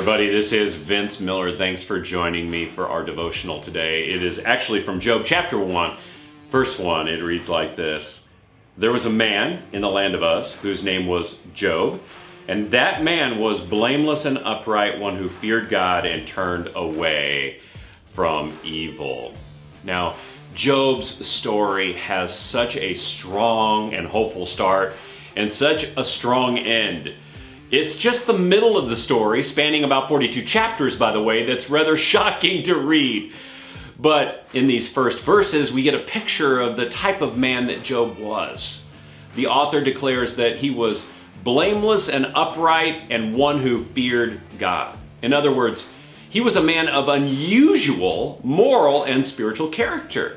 everybody, this is Vince Miller. Thanks for joining me for our devotional today. It is actually from Job chapter 1, verse 1. It reads like this. There was a man in the land of Uz whose name was Job, and that man was blameless and upright, one who feared God and turned away from evil. Now, Job's story has such a strong and hopeful start and such a strong end. It's just the middle of the story, spanning about 42 chapters, by the way, that's rather shocking to read. But in these first verses, we get a picture of the type of man that Job was. The author declares that he was blameless and upright and one who feared God. In other words, he was a man of unusual moral and spiritual character.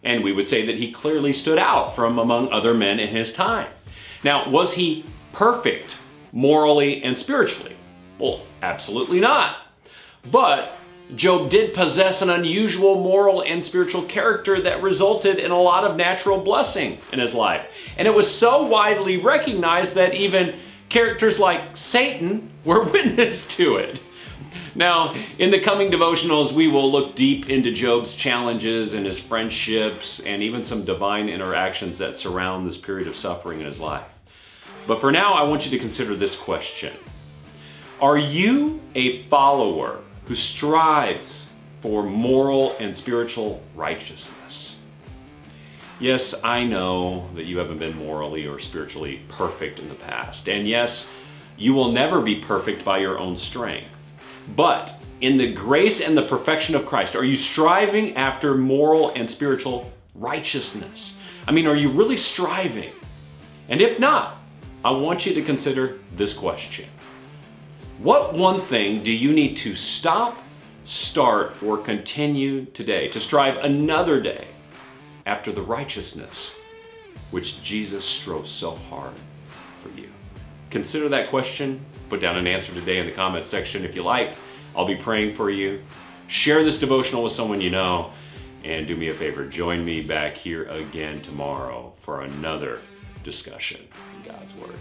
And we would say that he clearly stood out from among other men in his time. Now, was he perfect morally and spiritually? Well, absolutely not. But Job did possess an unusual moral and spiritual character that resulted in a lot of natural blessing in his life. And it was so widely recognized that even characters like Satan were witness to it. Now, in the coming devotionals, we will look deep into Job's challenges and his friendships and even some divine interactions that surround this period of suffering in his life. But for now, I want you to consider this question. Are you a follower who strives for moral and spiritual righteousness? Yes, I know that you haven't been morally or spiritually perfect in the past. And yes, you will never be perfect by your own strength. But in the grace and the perfection of Christ, are you striving after moral and spiritual righteousness? I mean, are you really striving? And if not, I want you to consider this question. What one thing do you need to stop, start, or continue today to strive another day after the righteousness which Jesus strove so hard for you? Consider that question. Put down an answer today in the comment section if you like. I'll be praying for you. Share this devotional with someone you know. And do me a favor, join me back here again tomorrow for another discussion in God's Word.